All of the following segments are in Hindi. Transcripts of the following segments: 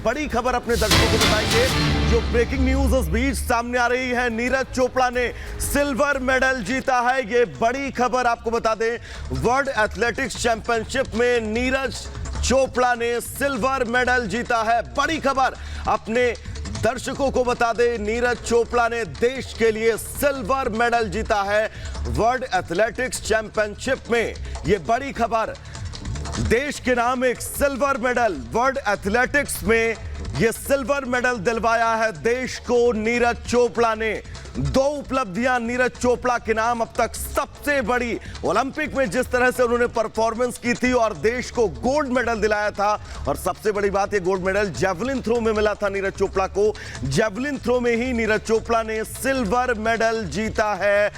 बड़ी खबर अपने दर्शकों को बताएंगे। जो ब्रेकिंग न्यूज इस बीच सामने आ रही है, नीरज चोपड़ा ने सिल्वर मेडल जीता है। ये बड़ी खबर आपको बता दें, वर्ल्ड एथलेटिक्स चैंपियनशिप में नीरज चोपड़ा ने सिल्वर मेडल जीता है। बड़ी खबर अपने दर्शकों को बता दें, नीरज चोपड़ा ने देश के लिए सिल्वर मेडल जीता है वर्ल्ड एथलेटिक्स चैंपियनशिप में। यह बड़ी खबर, देश के नाम एक सिल्वर मेडल, वर्ल्ड एथलेटिक्स में यह सिल्वर मेडल दिलवाया है देश को नीरज चोपड़ा ने। 2 उपलब्धियां नीरज चोपड़ा के नाम, अब तक सबसे बड़ी ओलंपिक में जिस तरह से उन्होंने परफॉर्मेंस की थी और देश को गोल्ड मेडल दिलाया था। और सबसे बड़ी बात, ये गोल्ड मेडल जेवलिन थ्रो में मिला था नीरज चोपड़ा को। जेवलिन थ्रो में ही नीरज चोपड़ा ने सिल्वर मेडल जीता है।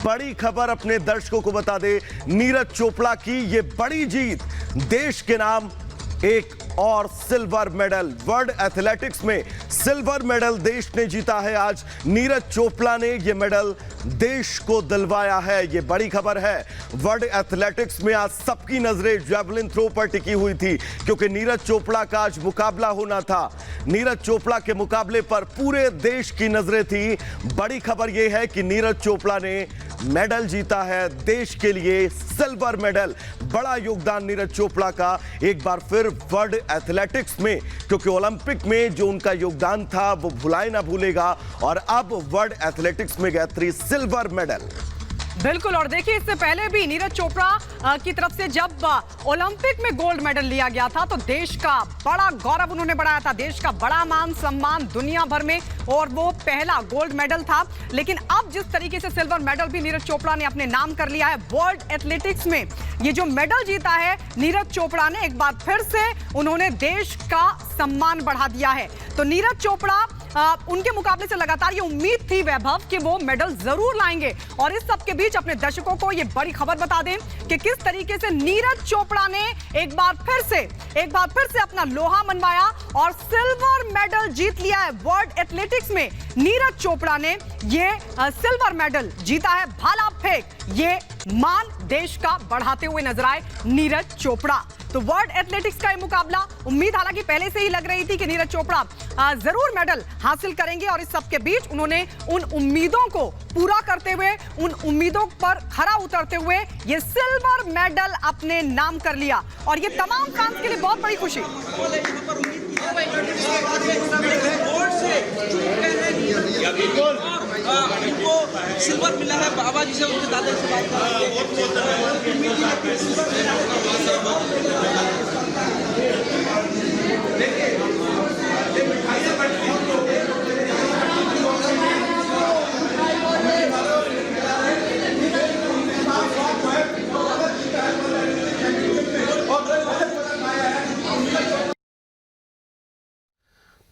बड़ी खबर अपने दर्शकों को बता दे, नीरज चोपड़ा की ये बड़ी जीत, देश के नाम एक और सिल्वर मेडल, वर्ल्ड एथलेटिक्स में सिल्वर मेडल देश ने जीता है। आज नीरज चोपड़ा ने यह मेडल देश को दिलवाया है। यह बड़ी खबर है। वर्ल्ड एथलेटिक्स में आज सबकी नजरें जेवलिन थ्रो पर टिकी हुई थी, क्योंकि नीरज चोपड़ा का आज मुकाबला होना था। नीरज चोपड़ा के मुकाबले पर पूरे देश की नजरें थी। बड़ी खबर यह है कि नीरज चोपड़ा ने मेडल जीता है देश के लिए, सिल्वर मेडल। बड़ा योगदान नीरज चोपड़ा का एक बार फिर वर्ल्ड एथलेटिक्स में, क्योंकि ओलंपिक में जो उनका योगदान था वो भुलाए ना भूलेगा। और अब वर्ल्ड एथलेटिक्स में गायत्री सिल्वर मेडल। बिल्कुल, और देखिए इससे पहले भी नीरज चोपड़ा की तरफ से जब ओलंपिक में गोल्ड मेडल लिया गया था तो देश का बड़ा गौरव उन्होंने बढ़ाया था, देश का बड़ा मान सम्मान दुनिया भर में, और वो पहला गोल्ड मेडल था। लेकिन अब जिस तरीके से सिल्वर मेडल भी नीरज चोपड़ा ने अपने नाम कर लिया है वर्ल्ड एथलेटिक्स में, ये जो मेडल जीता है नीरज चोपड़ा ने, एक बार फिर से उन्होंने देश का सम्मान बढ़ा दिया है। तो नीरज चोपड़ा, उनके मुकाबले से लगातार ये उम्मीद थी वैभव कि वो मेडल जरूर लाएंगे। और इस सब के बीच अपने दर्शकों को ये बड़ी खबर बता दें कि किस तरीके से नीरज चोपड़ा ने एक बार फिर से अपना लोहा मनवाया और सिल्वर मेडल जीत लिया है वर्ल्ड एथलेटिक्स में। नीरज चोपड़ा ने ये सिल्वर मेडल जीता है। भाला फेंक, ये मान देश का बढ़ाते हुए नजर आए नीरज चोपड़ा। तो वर्ल्ड एथलेटिक्स का ये मुकाबला, उम्मीद हालांकि पहले से ही लग रही थी कि नीरज चोपड़ा जरूर मेडल हासिल करेंगे, और इस सब के बीच उन्होंने उन उम्मीदों को पूरा करते हुए, उन उम्मीदों पर खरा उतरते हुए ये सिल्वर मेडल अपने नाम कर लिया। और ये तमाम फैंस के लिए बहुत बड़ी खुशी। इनको सिल्वर मिला है, बाबा जी से उनके दादा से बात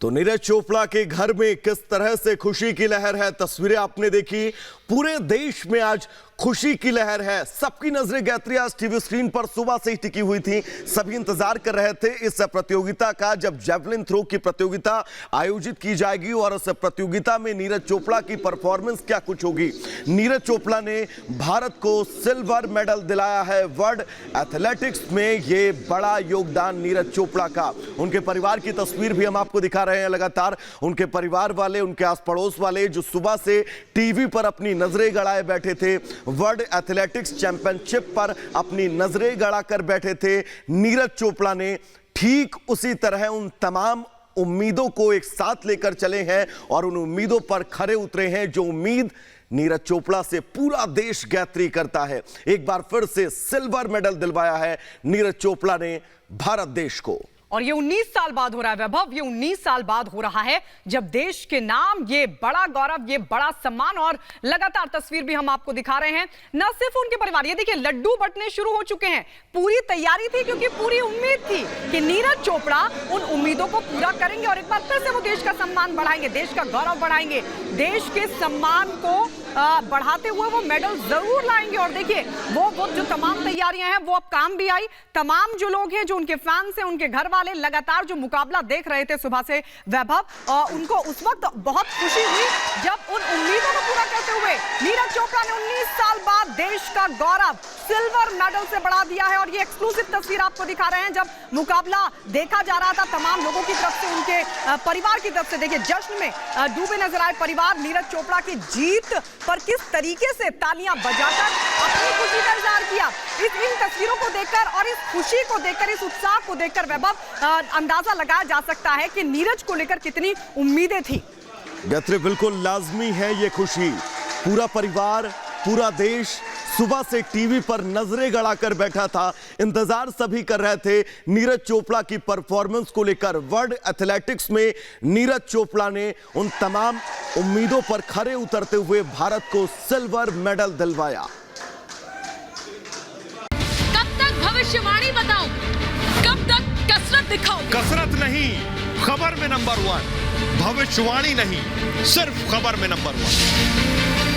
तो नीरज चोपड़ा के घर में किस तरह से खुशी की लहर है, तस्वीरें आपने देखी। पूरे देश में आज खुशी की लहर है। सबकी नजरें गायत्री आज टीवी स्क्रीन पर सुबह से ही टिकी हुई थी। सभी इंतजार कर रहे थे इस प्रतियोगिता का, जब जेवलिन थ्रो की प्रतियोगिता आयोजित की जाएगी और उस प्रतियोगिता में नीरज चोपड़ा की परफॉर्मेंस क्या कुछ होगी। नीरज चोपड़ा ने भारत को सिल्वर मेडल दिलाया है वर्ल्ड एथलेटिक्स में। ये बड़ा योगदान नीरज चोपड़ा का। उनके परिवार की तस्वीर भी हम आपको दिखा रहे हैं लगातार। उनके परिवार वाले, उनके आस पड़ोस वाले जो सुबह से टीवी पर अपनी नजरें गड़ाए बैठे थे, वर्ल्ड एथलेटिक्स चैंपियनशिप पर अपनी नजरें गड़ा कर बैठे थे, नीरज चोपड़ा ने ठीक उसी तरह उन तमाम उम्मीदों को एक साथ लेकर चले हैं और उन उम्मीदों पर खरे उतरे हैं जो उम्मीद नीरज चोपड़ा से पूरा देश गायत्री करता है। एक बार फिर से सिल्वर मेडल दिलवाया है नीरज चोपड़ा ने भारत देश को। और ये 19 साल बाद हो रहा है वैभव, ये 19 साल बाद हो रहा है जब देश के नाम ये बड़ा गौरव, ये बड़ा सम्मान। और लगातार तस्वीर भी हम आपको दिखा रहे हैं, न सिर्फ उनके परिवार, ये देखिए लड्डू बंटने शुरू हो चुके हैं। पूरी तैयारी थी, क्योंकि पूरी उम्मीद थी कि नीरज चोपड़ा उन उम्मीदों को पूरा करेंगे और एक बार फिर से वो देश का सम्मान बढ़ाएंगे, देश का गौरव बढ़ाएंगे, देश के सम्मान को बढ़ाते हुए वो मेडल जरूर लाएंगे। और देखिए वो जो तमाम तैयारियां हैं वो अब काम भी आई। तमाम जो लोग हैं, जो उनके फैंस हैं, उनके घर वाले लगातार जो मुकाबला देख रहे थे सुबह से वैभव, उनको उस वक्त बहुत खुशी हुई जब उन उम्मीदों को पूरा करते हुए नीरज चोपड़ा ने 19 साल बाद देश का गौरव सिल्वर मेडल से बढ़ा दिया है। और ये एक्सक्लूसिव तस्वीर आपको दिखा रहे हैं जब मुकाबला देखा जा रहा था तमाम लोगों की तरफ से, उनके परिवार की तरफ से। देखिए जश्न में डूबे नजर आए परिवार, नीरज चोपड़ा की जीत पर किस तरीके से तालियां बजाकर अपनी खुशी का इजहार किया। इन तस्वीरों को देखकर और इस खुशी को देखकर, इस उत्साह को देखकर वैभव अंदाजा लगाया जा सकता है कि नीरज को लेकर कितनी उम्मीदें थी। गायत्री, बिल्कुल लाजमी है ये खुशी। पूरा परिवार, पूरा देश सुबह से टीवी पर नजरें गड़ाकर बैठा था। इंतजार सभी कर रहे थे नीरज चोपड़ा की परफॉर्मेंस को लेकर। वर्ल्ड एथलेटिक्स में नीरज चोपड़ा ने उन तमाम उम्मीदों पर खरे उतरते हुए भारत को सिल्वर मेडल दिलवाया। कब तक भविष्यवाणी बताऊं, कब तक कसरत दिखाऊं? कसरत नहीं, खबर में नंबर 1। भविष्यवाणी नहीं, सिर्फ खबर में नंबर 1।